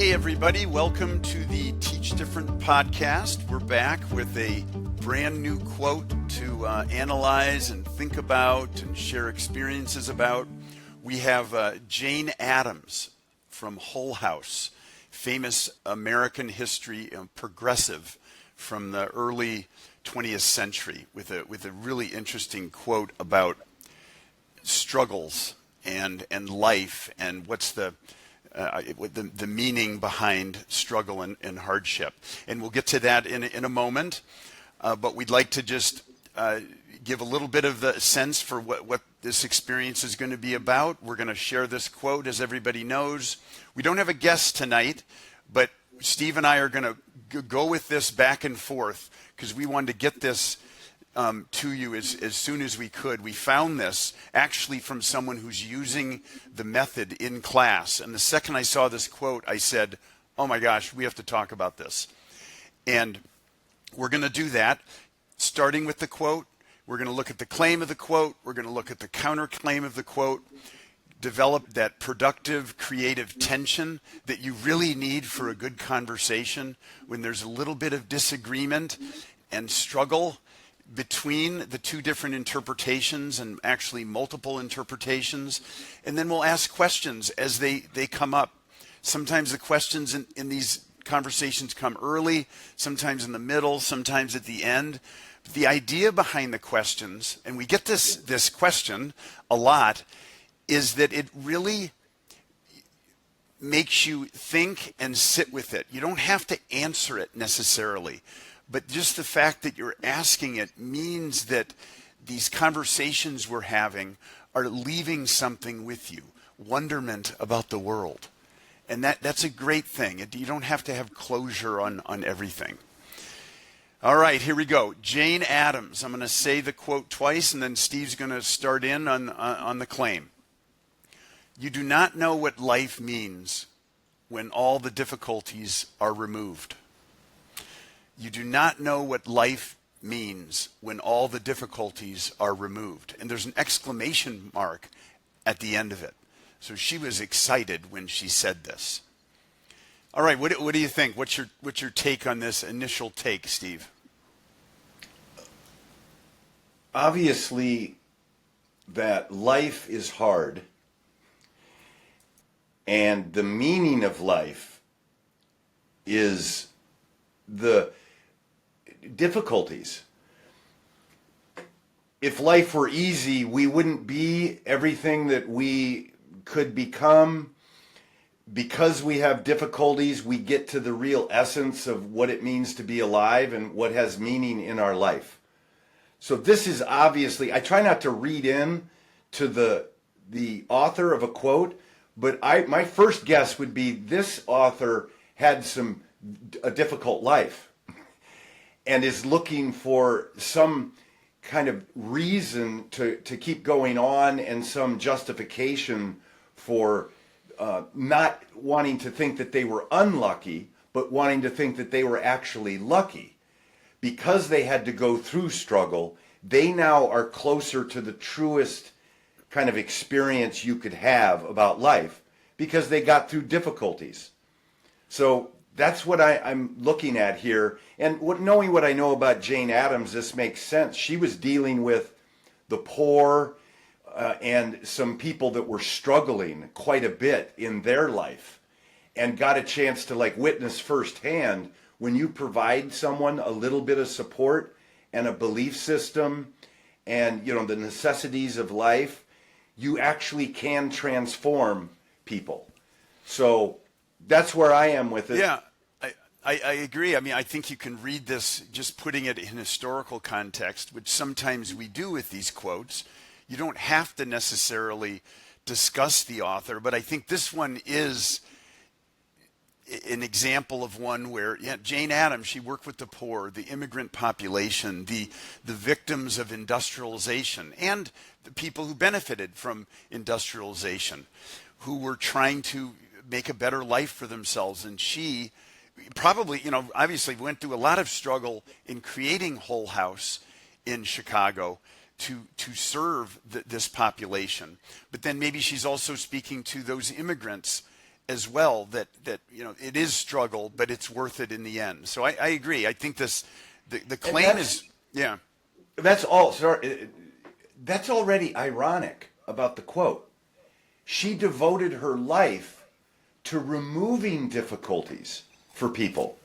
Hey everybody, welcome to the Teach Different podcast. We're back with a brand new quote to analyze and think about and share experiences about. We have Jane Addams from Hull House, famous American history progressive from the early 20th century, with a really interesting quote about struggles and life and what's the meaning behind struggle and hardship. And we'll get to that in a moment, but we'd like to just give a little bit of the sense for what this experience is going to be about. We're going to share this quote, as everybody knows. We don't have a guest tonight, but Steve and I are going to go with this back and forth because we wanted to get this to you as soon as we could. We found this actually from someone who's using the method in class. And the second I saw this quote, I said, oh my gosh, we have to talk about this. And we're going to do that, starting with the quote. We're going to look at the claim of the quote. We're going to look at the counterclaim of the quote, develop that productive, creative tension that you really need for a good conversation when there's a little bit of disagreement and struggle between the two different interpretations, and actually multiple interpretations. And then we'll ask questions as they come up. Sometimes the questions in these conversations come early, sometimes in the middle, sometimes at the end. But the idea behind the questions, and we get this question a lot, is that it really makes you think and sit with it. You don't have to answer it necessarily. But just the fact that you're asking it means that these conversations we're having are leaving something with you, wonderment about the world. And that's a great thing. You don't have to have closure on everything. All right, here we go. Jane Addams. I'm going to say the quote twice, and then Steve's going to start in on the claim. You do not know what life means when all the difficulties are removed. You do not know what life means when all the difficulties are removed. And there's an exclamation mark at the end of it. So she was excited when she said this. All right, what do you think? What's your take on this initial take, Steve? Obviously, that life is hard, and the meaning of life is the difficulties. If life were easy, we wouldn't be everything that we could become. Because we have difficulties, we get to the real essence of what it means to be alive and what has meaning in our life. So this is obviously, I try not to read in to the author of a quote, but my first guess would be this author had a difficult life and is looking for some kind of reason to keep going on and some justification for not wanting to think that they were unlucky, but wanting to think that they were actually lucky. Because they had to go through struggle, they now are closer to the truest kind of experience you could have about life because they got through difficulties. So that's what I'm looking at here. And knowing what I know about Jane Addams, this makes sense. She was dealing with the poor and some people that were struggling quite a bit in their life, and got a chance to witness firsthand when you provide someone a little bit of support and a belief system and the necessities of life, you actually can transform people. So that's where I am with it. Yeah, I agree. I mean, I think you can read this just putting it in historical context, which sometimes we do with these quotes. You don't have to necessarily discuss the author, but I think this one is an example of one where Jane Addams, she worked with the poor, the immigrant population, the victims of industrialization, and the people who benefited from industrialization, who were trying to make a better life for themselves. And she probably, obviously went through a lot of struggle in creating Hull House in Chicago to serve this population. But then maybe she's also speaking to those immigrants as well, that it is struggle, but it's worth it in the end. So I agree. I think the claim is, yeah. That's all. Sorry, that's already ironic about the quote. She devoted her life to removing difficulties for people.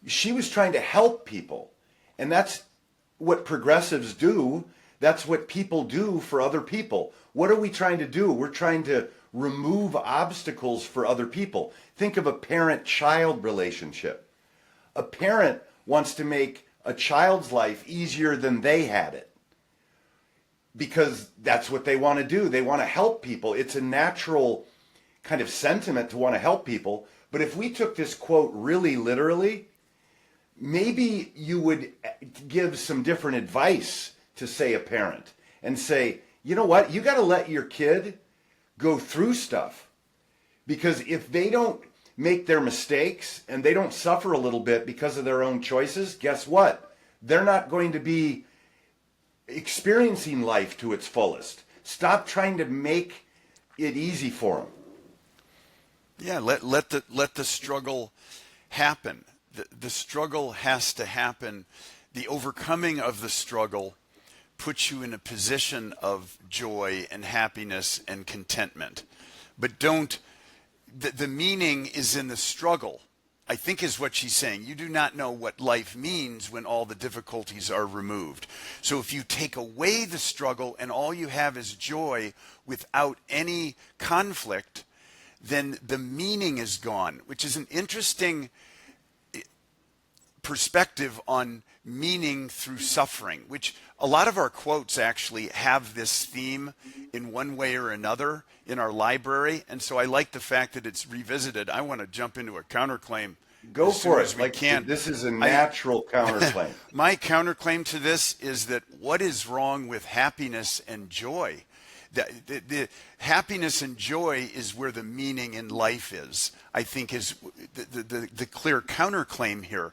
She was trying to help people. And that's what progressives do. That's what people do for other people. What are we trying to do? We're trying to remove obstacles for other people. Think of a parent-child relationship. A parent wants to make a child's life easier than they had it, because that's what they want to do. They want to help people. It's a natural kind of sentiment to want to help people. But if we took this quote really literally, maybe you would give some different advice to, say, a parent and say, you know what, you got to let your kid go through stuff, because if they don't make their mistakes and they don't suffer a little bit because of their own choices, guess what? They're not going to be experiencing life to its fullest. Stop trying to make it easy for them. Yeah, let the struggle happen. The struggle has to happen. The overcoming of the struggle puts you in a position of joy and happiness and contentment. But the meaning is in the struggle, I think, is what she's saying. You do not know what life means when all the difficulties are removed. So if you take away the struggle and all you have is joy without any conflict, then the meaning is gone, which is an interesting perspective on meaning through suffering, which a lot of our quotes actually have this theme in one way or another in our library. And so I like the fact that it's revisited. I want to jump into a counterclaim. Go for it. We can. This is a natural counterclaim. My counterclaim to this is that what is wrong with happiness and joy? The happiness and joy is where the meaning in life is, I think, is the clear counterclaim here.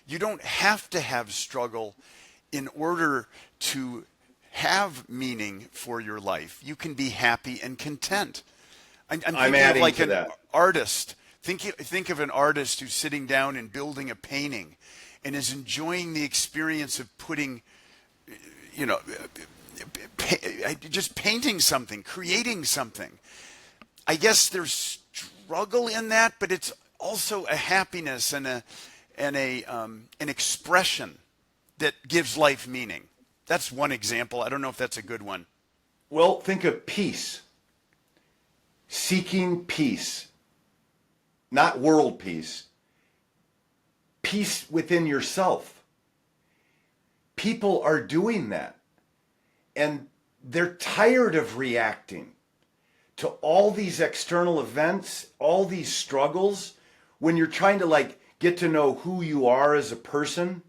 You don't have to have struggle in order to have meaning for your life. You can be happy and content. I'm thinking of like an artist. Think of an artist who's sitting down and building a painting and is enjoying the experience of putting, just painting something, creating something. I guess there's struggle in that, but it's also a happiness and an expression that gives life meaning. That's one example. I don't know if that's a good one. Well, think of peace. Seeking peace. Not world peace. Peace within yourself. People are doing that. And they're tired of reacting to all these external events, all these struggles. When you're trying to get to know who you are as a person,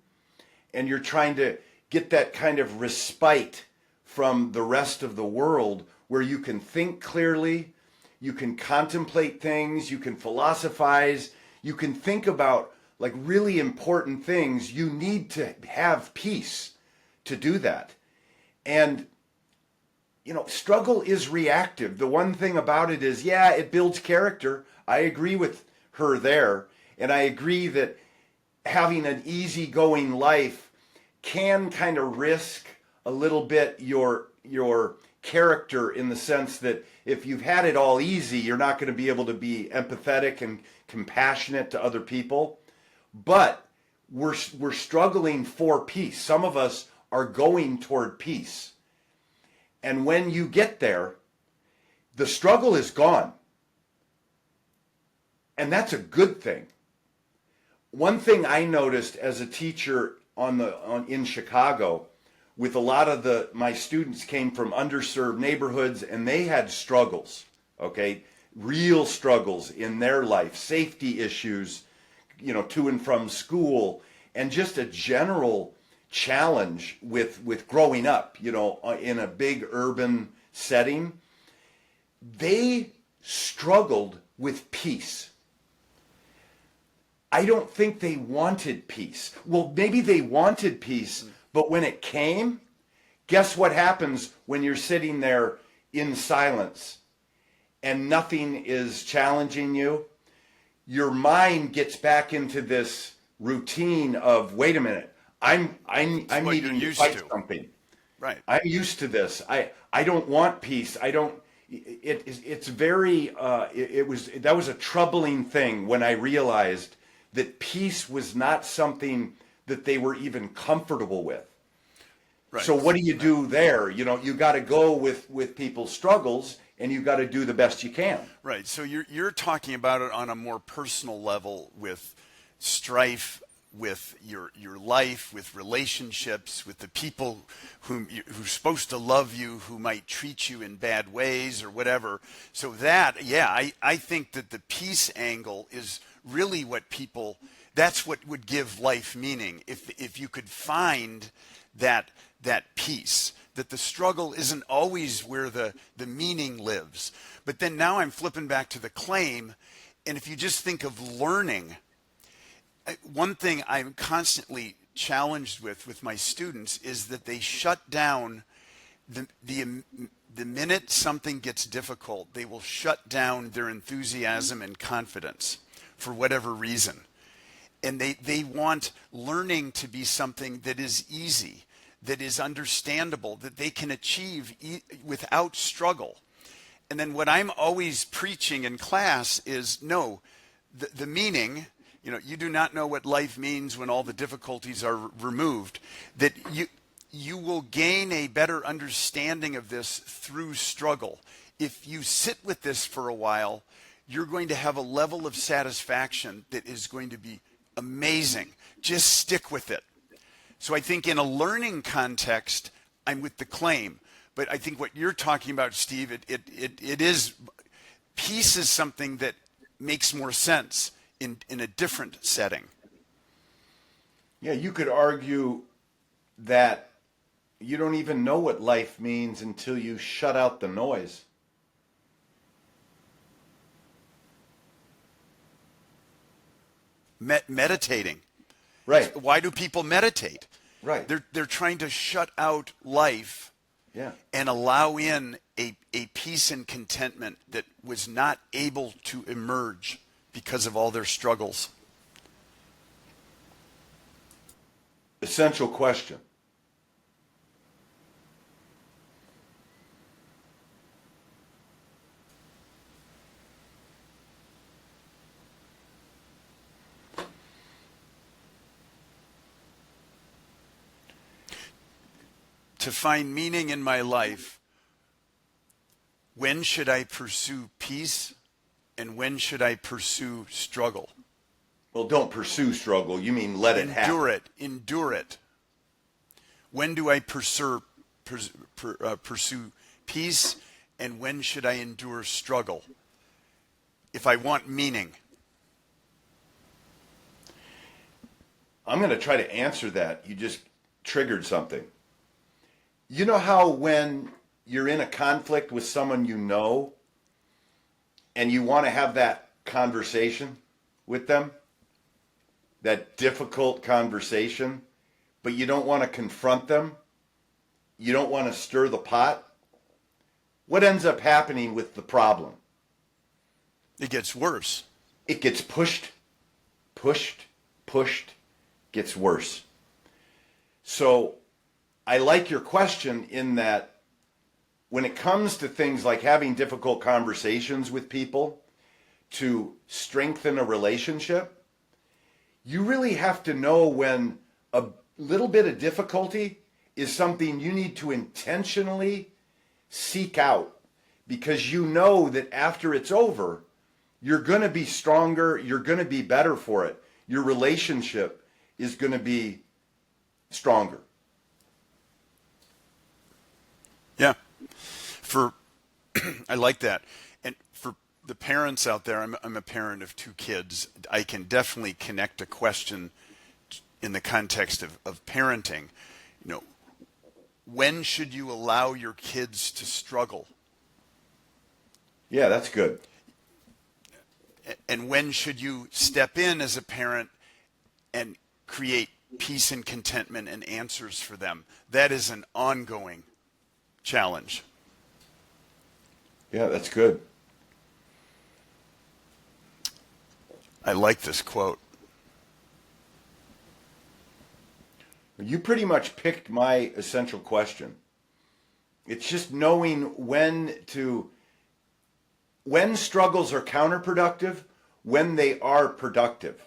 and you're trying to get that kind of respite from the rest of the world where you can think clearly, you can contemplate things, you can philosophize, you can think about really important things. You need to have peace to do that. And struggle is reactive. The one thing about it is, it builds character. I agree with her there. And I agree that having an easygoing life can kind of risk a little bit your character, in the sense that if you've had it all easy, you're not going to be able to be empathetic and compassionate to other people. But we're struggling for peace. Some of us are going toward peace. And when you get there, the struggle is gone. And that's a good thing. One thing I noticed as a teacher in Chicago, with a lot of my students came from underserved neighborhoods, and they had struggles, okay? Real struggles in their life, safety issues, to and from school, and just a general challenge with growing up, in a big urban setting. They struggled with peace. I don't think they wanted peace. Well, maybe they wanted peace, but when it came, guess what happens when you're sitting there in silence and nothing is challenging you, your mind gets back into this routine of, wait a minute, I'm needing to fight something. Right. I'm used to this. I don't want peace. I don't. It's very. That was a troubling thing when I realized that peace was not something that they were even comfortable with. Right. So what do you do there? You know, you got to go with people's struggles, and you got to do the best you can. Right. So you're talking about it on a more personal level, with strife, with your life, with relationships, with the people who's supposed to love you, who might treat you in bad ways or whatever. So that, yeah, I think that the peace angle is really what people, that's what would give life meaning. If you could find that peace, that the struggle isn't always where the meaning lives. But then now I'm flipping back to the claim, and if you just think of learning, one thing I'm constantly challenged with my students is that they shut down the minute something gets difficult, they will shut down their enthusiasm and confidence for whatever reason. And they want learning to be something that is easy, that is understandable, that they can achieve without struggle. And then what I'm always preaching in class is, no, the meaning, you do not know what life means when all the difficulties are removed, that you will gain a better understanding of this through struggle. If you sit with this for a while, you're going to have a level of satisfaction that is going to be amazing. Just stick with it. So I think in a learning context, I'm with the claim. But I think what you're talking about, Steve, it is, peace is something that makes more sense in a different setting. Yeah, you could argue that you don't even know what life means until you shut out the noise. Meditating. Right. Why do people meditate? Right. They're trying to shut out life, yeah, and allow in a peace and contentment that was not able to emerge because of all their struggles. Essential question. To find meaning in my life, when should I pursue peace and when should I pursue struggle? Well, don't pursue struggle. You mean let it happen. Endure it. When do I pursue peace, and when should I endure struggle? If I want meaning. I'm going to try to answer that. You just triggered something. You know how when you're in a conflict with someone you know, and you want to have that conversation with them, that difficult conversation, but you don't want to confront them, you don't want to stir the pot, what ends up happening with the problem? It gets worse. It gets pushed, gets worse. So I like your question in that when it comes to things like having difficult conversations with people to strengthen a relationship, you really have to know when a little bit of difficulty is something you need to intentionally seek out, because you know that after it's over, you're going to be stronger, you're going to be better for it. Your relationship is going to be stronger. Yeah. I like that. And for the parents out there, I'm a parent of 2 kids. I can definitely connect a question in the context of parenting. When should you allow your kids to struggle? Yeah, that's good. And when should you step in as a parent and create peace and contentment and answers for them? That is an ongoing challenge. Yeah, that's good. I like this quote. You pretty much picked my essential question. It's just knowing when struggles are counterproductive, when they are productive.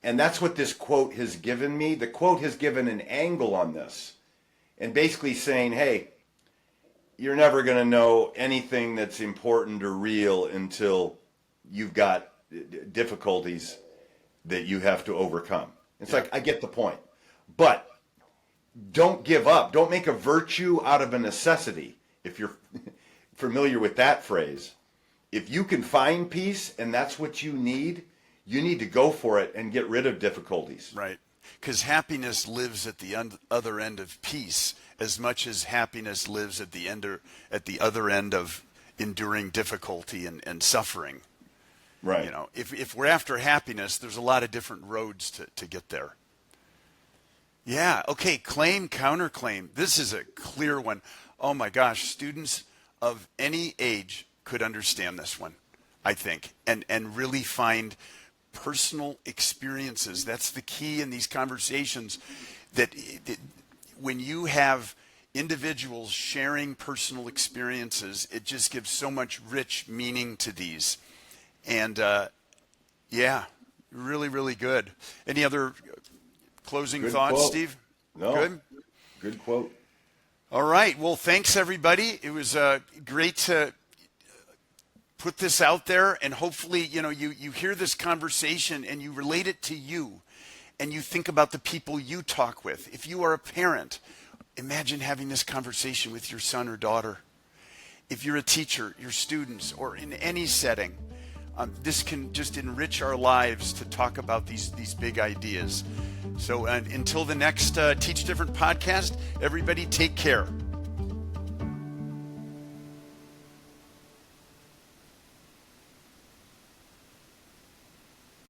And that's what this quote has given me. The quote has given an angle on this and basically saying, hey, you're never going to know anything that's important or real until you've got difficulties that you have to overcome. It's like, I get the point. But don't give up. Don't make a virtue out of a necessity. If you're familiar with that phrase, if you can find peace and that's what you need to go for it and get rid of difficulties. Right. Because happiness lives at the other end of peace as much as happiness lives at the other end of enduring difficulty and suffering. Right. You know, if we're after happiness, there's a lot of different roads to get there. Yeah. Okay. Claim, counterclaim. This is a clear one. Oh my gosh. Students of any age could understand this one, I think, and really find personal experiences. That's the key in these conversations, that when you have individuals sharing personal experiences, it just gives so much rich meaning to these. And yeah, really, really good. Any other closing thoughts, quote. Steve? No. Good? Good quote. All right. Well, thanks, everybody. It was great to put this out there, and hopefully, you hear this conversation and you relate it to you, and you think about the people you talk with. If you are a parent, imagine having this conversation with your son or daughter. If you're a teacher, your students, or in any setting, this can just enrich our lives to talk about these big ideas. So until the next Teach Different podcast, everybody take care.